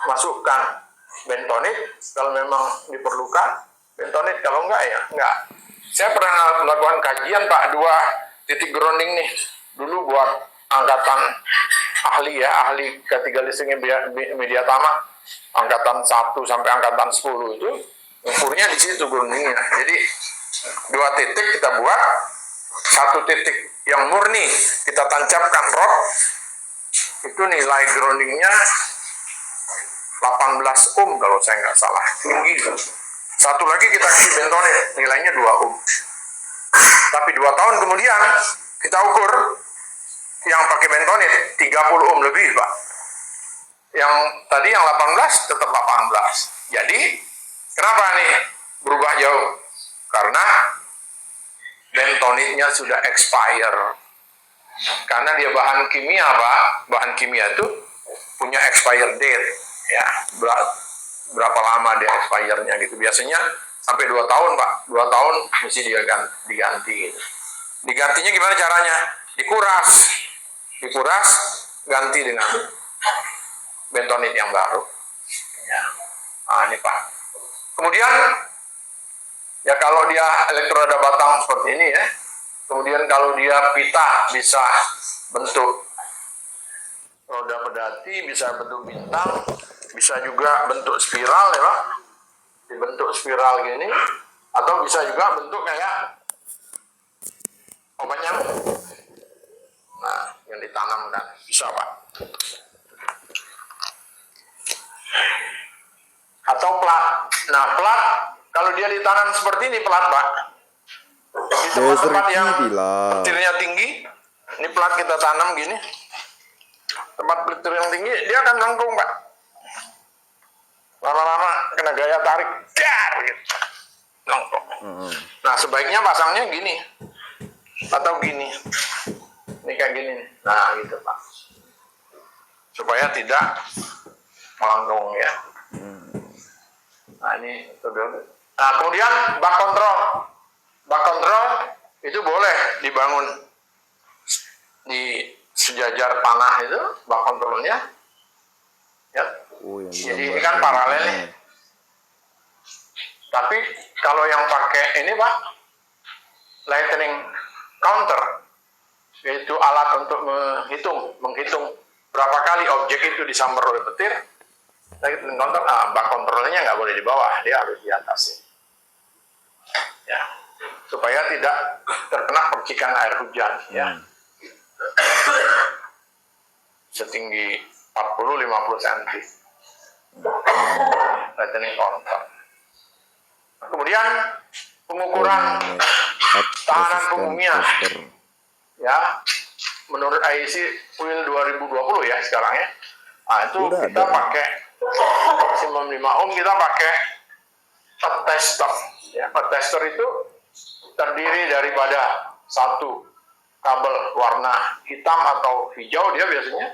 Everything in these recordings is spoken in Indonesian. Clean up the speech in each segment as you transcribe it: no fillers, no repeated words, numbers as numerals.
masukkan bentonit kalau memang diperlukan, bentonit, kalau enggak ya enggak. Saya pernah melakukan kajian Pak, 2 titik grounding nih dulu buat angkatan ahli ya, ahli K3 listrik media tama, angkatan 1 sampai angkatan 10 itu ukurnya di situ groundingnya. Jadi 2 titik kita buat, 1 titik yang murni kita tancapkan rod, itu nilai groundingnya 18 ohm kalau saya nggak salah, tinggi. 1 lagi kita kasih bentonit, nilainya 2 ohm. Tapi 2 tahun kemudian kita ukur yang pakai bentonit 30 ohm lebih Pak. Yang tadi yang 18 tetap 18. Jadi kenapa nih berubah jauh? Karena bentonitnya sudah expire. Karena dia bahan kimia Pak, bahan kimia itu punya expire date ya, berapa lama dia expire-nya gitu. Biasanya sampai 2 tahun Pak, 2 tahun mesti dia diganti gitu. Digantinya gimana caranya? Dikuras, ganti dengan bentonit yang baru ya. Nah ini Pak. Kemudian ya kalau dia elektroda batang seperti ini ya, kemudian kalau dia pita bisa bentuk roda pedati, bisa bentuk bintang, bisa juga bentuk spiral ya Pak, dibentuk spiral gini, atau bisa juga bentuk kayak obat nyamuk. Nah yang ditanamkan bisa Pak, atau plat. Nah plat kalau dia ditanam seperti ini plat Pak, di tempat-tempat yang petirnya tinggi, ini plat kita tanam gini, tempat petir yang tinggi dia akan lengkung Pak, lama-lama kena gaya tarik, dar gitu, lengkung. Nah sebaiknya pasangnya gini atau gini, ini kayak gini nih. Nah gitu Pak, supaya tidak melengkung ya. Nah ini itu dulu. Nah kemudian bak kontrol itu boleh dibangun di sejajar tanah itu, bak kontrolnya ya. Jadi ini kan paralel nih. Tapi kalau yang pakai ini Pak, lightning counter, yaitu alat untuk menghitung berapa kali objek itu disambar oleh petir. Lightning counter, bak kontrolnya nggak boleh di bawah, dia harus di atas ya, supaya tidak terkena percikan air hujan ya. Setinggi 40-50 cm lightning counter. Kemudian pengukuran tahanan pembunyian ya, menurut IEC UIL 2020 ya sekarang ya. Nah itu kita pakai maksimum 5 ohm, kita pakai pet tester ya. Pet tester itu terdiri daripada 1 kabel warna hitam atau hijau dia biasanya,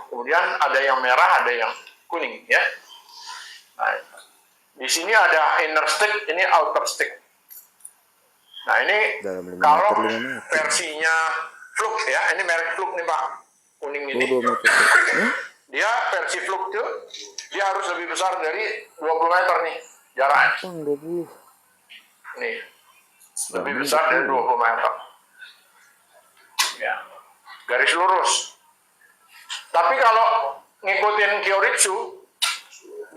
kemudian ada yang merah, ada yang kuning ya. Nah, di sini ada inner stick, ini outer stick. Nah ini kalau versinya Flux ya, ini merek Flux nih Pak, kuning ini. Dia versi Flux itu dia harus lebih besar dari 20 meter nih jaraknya. 20. Nih, lebih besar dari 20 meter. Ya, garis lurus. Tapi kalau ngikutin Kyoritsu,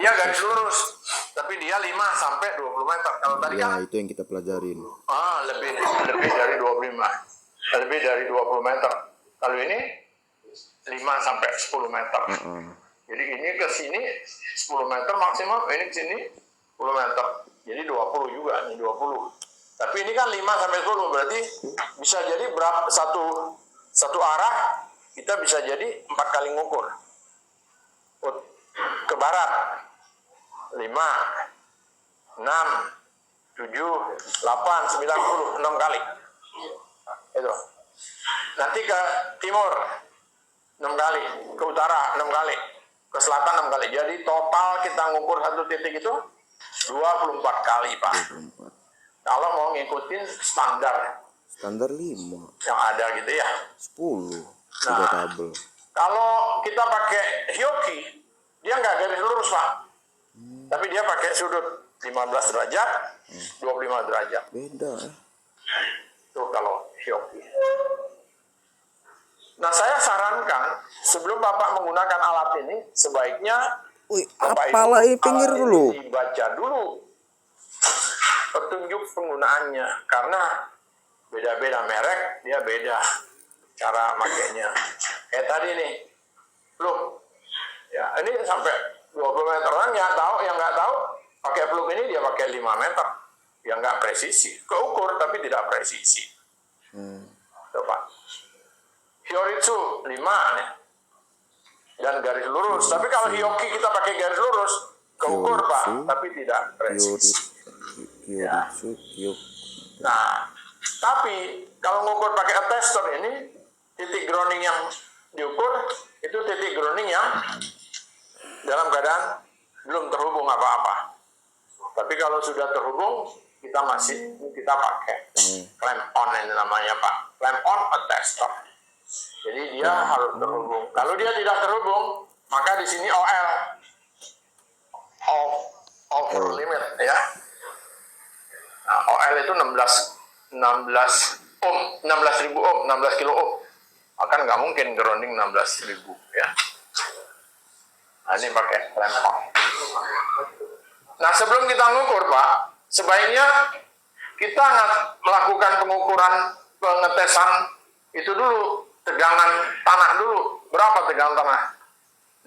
dia garis lurus, tapi dia 5 sampai 20 meter. Kalau tadi ya, kan itu yang kita pelajarin. lebih dari 25. Lebih dari 20 meter. Kalau ini 5 sampai 10 meter. Jadi ini ke sini 10 meter maksimum, ini ke sini 10 meter. Jadi 20 juga nih, 20. Tapi ini kan 5 sampai 10, berarti bisa jadi berapa satu arah kita bisa jadi 4 kali ngukur. Ke barat 5, 6, 7, 8, 9, 10, 6 kali. Itu. Nanti ke timur 6 kali, ke utara 6 kali, ke selatan 6 kali. Jadi total kita ngukur satu titik itu 24 kali Pak. 24. Kalau mau ngikutin standar 5 yang ada gitu ya, 10 kabel. Kalau kita pakai Hioki, dia nggak garis lurus Pak, sudut 15 derajat, 25 derajat. Beda. Tuh kalau Hioki. Nah, saya sarankan sebelum Bapak menggunakan alat ini, sebaiknya Wih, Bapak apalah ini pinggir alat dulu. ini dibaca dulu petunjuk penggunaannya, karena beda-beda merek, dia beda cara makainya. Kayak tadi nih, loh, ya ini sampai 20 meter, orang yang nggak tahu pakai plug ini dia pakai 5 meter, yang nggak presisi, keukur tapi tidak presisi. Coba Hyoritsu 5 nih dan garis lurus, tapi kalau Hioki kita pakai garis lurus, keukur Pak, tapi tidak presisi. Hyoritsu, Nah, tapi kalau ngukur pakai attestor ini, titik grounding yang diukur itu titik grounding yang dalam keadaan belum terhubung apa-apa. Tapi kalau sudah terhubung, kita pakai clamp on ini namanya Pak, clamp on attestor. Jadi dia harus terhubung. Kalau dia tidak terhubung, maka di sini OL, over limit ya. Nah, OL itu 16 ohm, 16.000 ohm, 16 kilo ohm. Akan nggak mungkin grounding 16.000 ya. Nah, ini pakai clamp on. Nah, sebelum kita ngukur Pak, sebaiknya kita melakukan pengukuran pengetesan itu dulu, tegangan tanah dulu. Berapa tegangan tanah?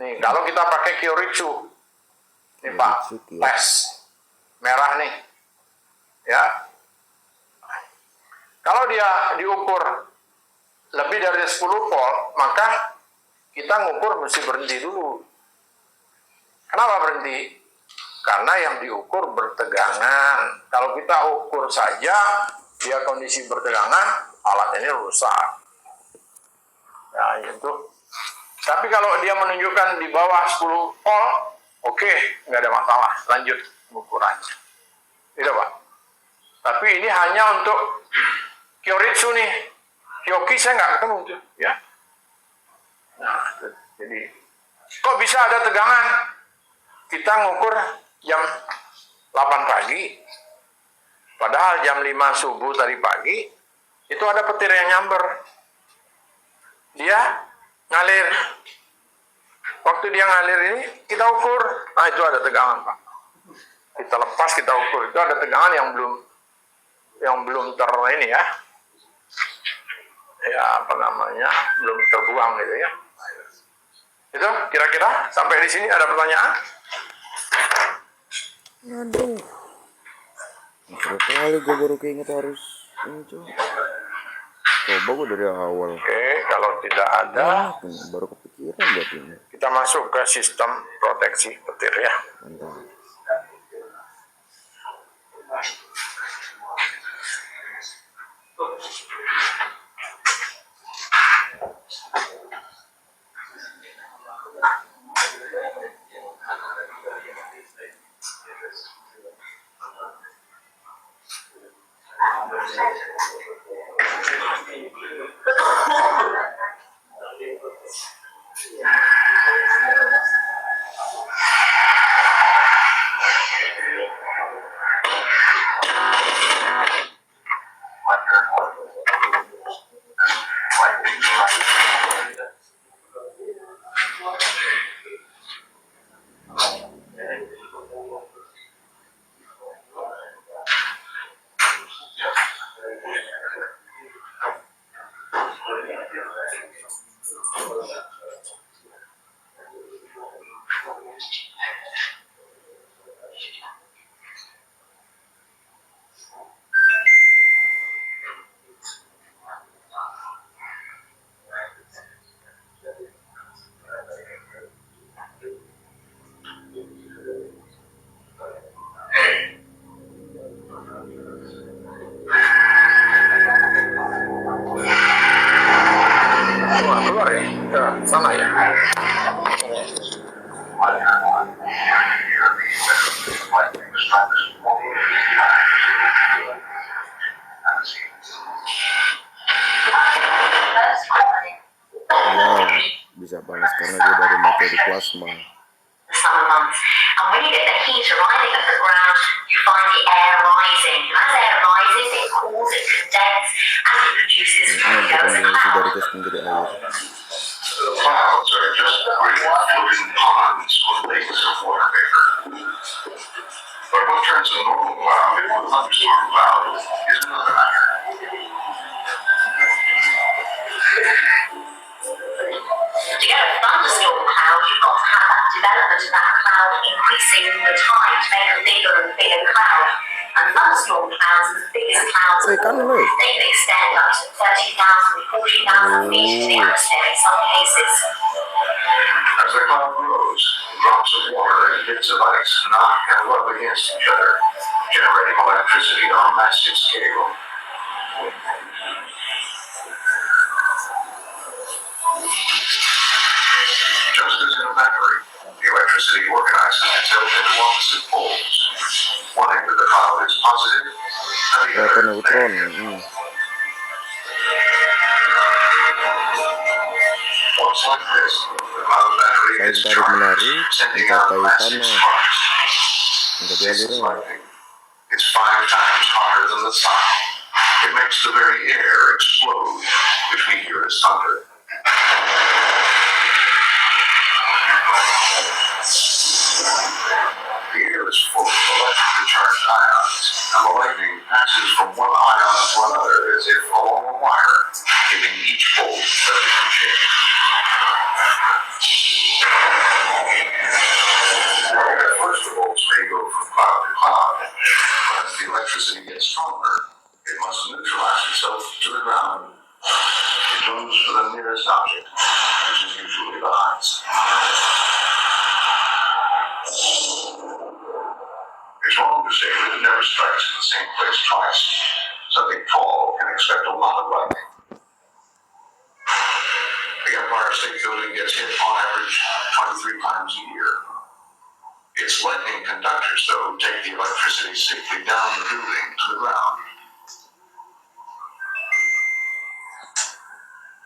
Nih, kalau kita pakai Kyoritsu, nih Pak, tes merah nih, ya. Kalau dia diukur lebih dari 10 volt, maka kita ngukur mesti berhenti dulu. Kenapa berhenti? Karena yang diukur bertegangan. Kalau kita ukur saja, dia kondisi bertegangan, alat ini rusak. Nah, itu. Tapi kalau dia menunjukkan di bawah 10 volt, oke, nggak ada masalah. Lanjut ukurannya. Tidak Pak. Tapi ini hanya untuk Kyoritsu nih. Hyoki saya nggak ketemu tuh, ya. Nah, jadi kok bisa ada tegangan? Kita ngukur jam 8 pagi, padahal jam 5 subuh tadi pagi, itu ada petir yang nyamber. Dia ngalir. Waktu dia ngalir ini, kita ukur. Nah, itu ada tegangan, Pak. Kita lepas, kita ukur. Itu ada tegangan yang belum ini ya. Ya, apa namanya, belum terbuang gitu ya. Itu kira-kira sampai di sini ada pertanyaan? Aduh, berapa kali gue baru keinget harus ini coba gue dari awal. Oke, kalau tidak ada, baru kepikiran buat ini. Kita masuk ke sistem proteksi petir ya. Mantap. Keluar ya, ke sana ya. Ya, bisa panas karena gue dari materi plasma. summer months. And when you get the heat arriving at the ground, you find the air rising. And as air rises, it cools, it condenses, and it produces fluid as a berkondensasi dari cloud. gas menjadi air. The clouds are just great floating ponds or lakes of water vapor. But what turns a normal cloud into a thunderstorm cloud is another matter. To get a thunderstorm cloud, you've got to have that development of that cloud increasing all the time to make a bigger and bigger cloud. And thunderstorm clouds are the biggest clouds of all. They can extend up to 30,000, 40,000 feet into the atmosphere in some cases. As the cloud grows, drops of water and bits of ice knock and rub against each other, generating electricity on a massive scale. Just as in a battery, the electricity organizes itself into opposite poles. One end of the cloud is positive, and the Atau other neutron. negative. Once like this, the cloud battery Saling is tarik charged, menarik sending out mencapai massive tanah sparks. menjadi This is aliran. lightning. It's 5 times hotter than the sun. It makes the very air explode, which we hear as thunder. The air is full of electrically charged ions, and the lightning passes from one ion to another as if along a wire, giving each bolt a different shape. At first, the bolts may go from cloud to cloud, but as the electricity gets stronger, it must neutralize itself to the ground. It goes for the nearest object, which is usually the highest. It's wrong to say that it never strikes in the same place twice. Something tall can expect a lot of lightning. The Empire State Building gets hit on average 23 times a year. Its lightning conductors, though, take the electricity safely down the building to the ground.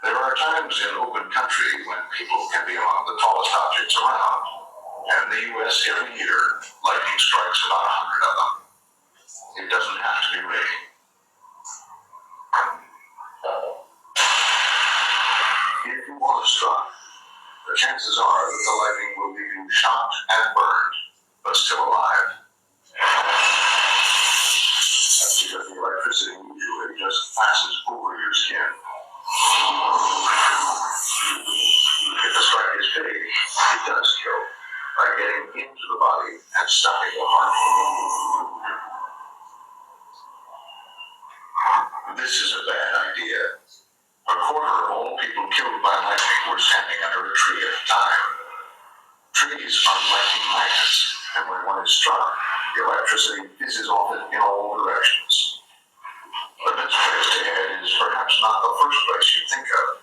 There are times in open country when people can be among the tallest objects around. And in the U.S. every year, lightning strikes about 100 of them. It doesn't have to be raining. If you want to strike, the chances are that the lightning will leave you shot and burned, but still alive. That's because the electricity usually just passes over your skin. If the strike is big, it does kill by getting into the body and stopping the heart. This is a bad idea. A quarter of all people killed by lightning were standing under a tree at the time. Trees are lightning magnets, and when one is struck, the electricity fizzes off it in all directions. The next place to head is perhaps not the first place you think of.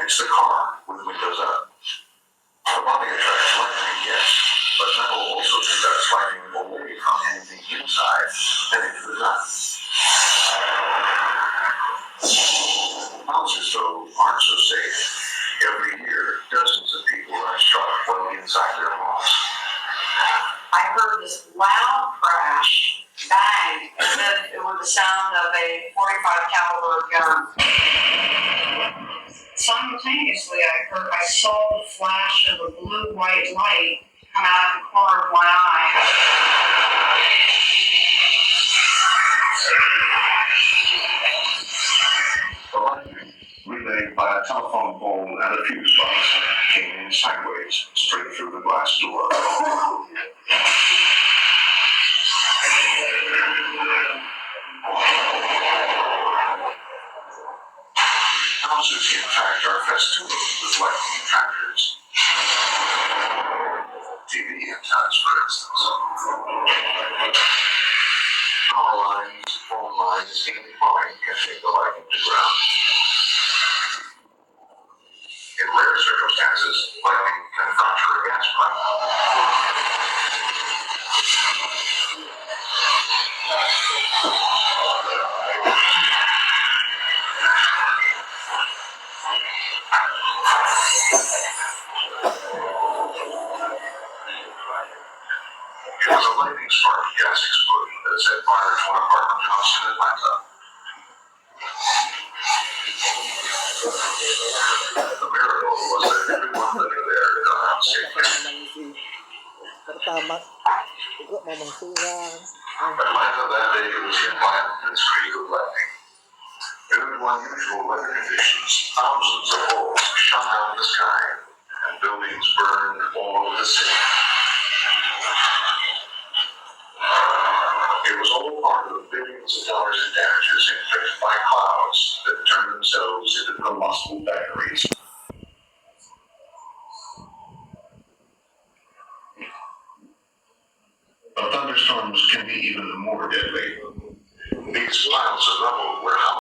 It's the car with windows up. The body attracts lightning, yes, but metal also conducts lightning away from anything inside and into the gun. Houses, though, aren't so safe. Every year, dozens of people are struck while inside their homes. I heard this loud crash, bang, as if it was the sound of a .45 caliber gun. Simultaneously, I saw the flash of a blue-white light come out of the corner of my eye. The lightning, relayed by a telephone pole and a fuse box, came in sideways, straight through the glass door. Houses, in fact, are festooned with lightning attractors. TV antennas, for instance. Power lines, phone lines, even plumbing can take the lightning to ground. In rare circumstances, lightning can fracture a gas pipe. was a lightning spark gas explosion that set fire to an apartment house in Atlanta. The miracle was that everyone living there got out safely. Pertama juga ngomong surang. Atlanta that day was hit by an streak of lightning. Due to unusual weather conditions, thousands of holes shot out of the sky, and buildings burned all over the city. It was all part of the billions of dollars in damages inflicted by clouds that turned themselves into combustible batteries. But thunderstorms can be even more deadly. These piles of rubble were